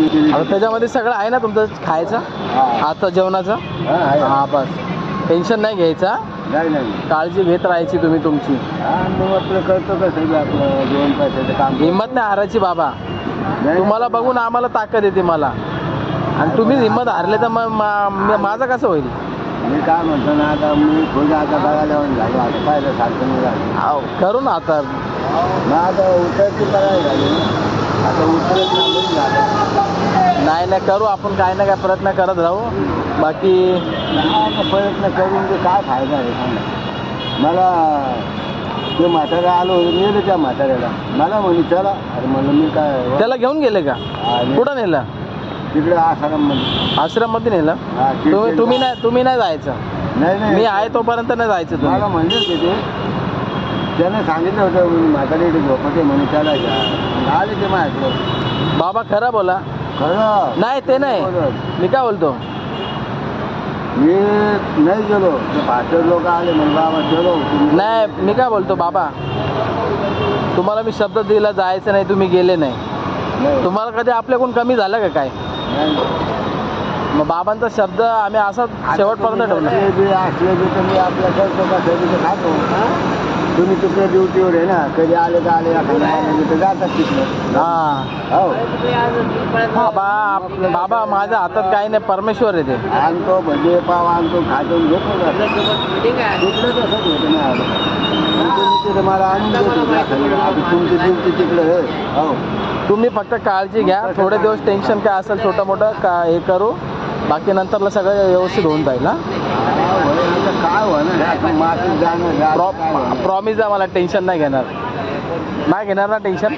आता त्याच्यामध्ये सगळं आहे ना तुमचं खायचं आता जेवणाचं? हा बस, टेन्शन नाही घ्यायचा, काळजी घेत राहायची तुम्ही तुमची. मग आपलं करतो कसं आपलं 2 पैशाचं काम. हिंमत नाही हारायची बाबा, तुम्हाला बघून आम्हाला ताकद येते मला, आणि तुम्ही हिंमत हारले तर मग माझं कसं होईल? मी काय म्हणतो ना, आता मी खुद आता बघायला झालो, आता पाहिलं सारखं नाही झालं. करू ना आता, मग आता उतरती बघायला झाली, आता उतरत झालं. नाही करू आपण, काय ना काय प्रयत्न करत राहू. बाकी प्रयत्न करून ते काय फायदा आहे सांगा मला. ते म्हातारा आलो नेलं त्या म्हाताऱ्याला, मला म्हणे चला. अरे म्हणलं मी काय, त्याला घेऊन गेले का? कुठं नेलं? तिकडे आश्रममध्ये. आश्रममध्ये नेलं? तुम्ही नाही जायचं. नाही मी आहे तोपर्यंत नाही जायचं. मला तुम्ही म्हणले होते ते, त्याने सांगितलं होतं म्हातारी झोपते म्हणे, त्याला घ्या. आले ते माझ्याकडं. बाबा खरं बोला. खरं नाही ते नाही, मी काय बोलतो, मी नाही गेलो. ते भाषण लोक आले म्हणे बाबा चलो. नाही मी काय बोलतो बाबा, तुम्हाला मी शब्द दिला जायचं नाही, तुम्ही गेले नाही. तुम्हाला कधी आपल्याकडून कमी झालं का काय? मग बाबांचा शब्द आम्ही असाच शेवटपर्यंत ठेवला. असले बी तर मी आपल्या करतो का तर खातो. तुम्ही तिकडे ड्युटीवर आहे ना, कधी आले तर आले, तर जातात तिकडं. हां हो बाबा माझ्या हातात काही नाही, परमेश्वर आहे ते. आणतो भजे पाव आणतो, खातो, घेतो. तिकडं तसंच होतं ना. तिकडे मला आणून देतो. तुमची ड्युटी तिकडे आहे. हो तुम्ही फक्त काळजी घ्या, थोडे दिवस टेन्शन काय असेल छोटं मोठं का हे करू, बाकी नंतरला सगळं व्यवस्थित होऊन जाईल. काय होणार, प्रॉमिस आहे मला, टेन्शन नाही घेणार ना टेन्शन.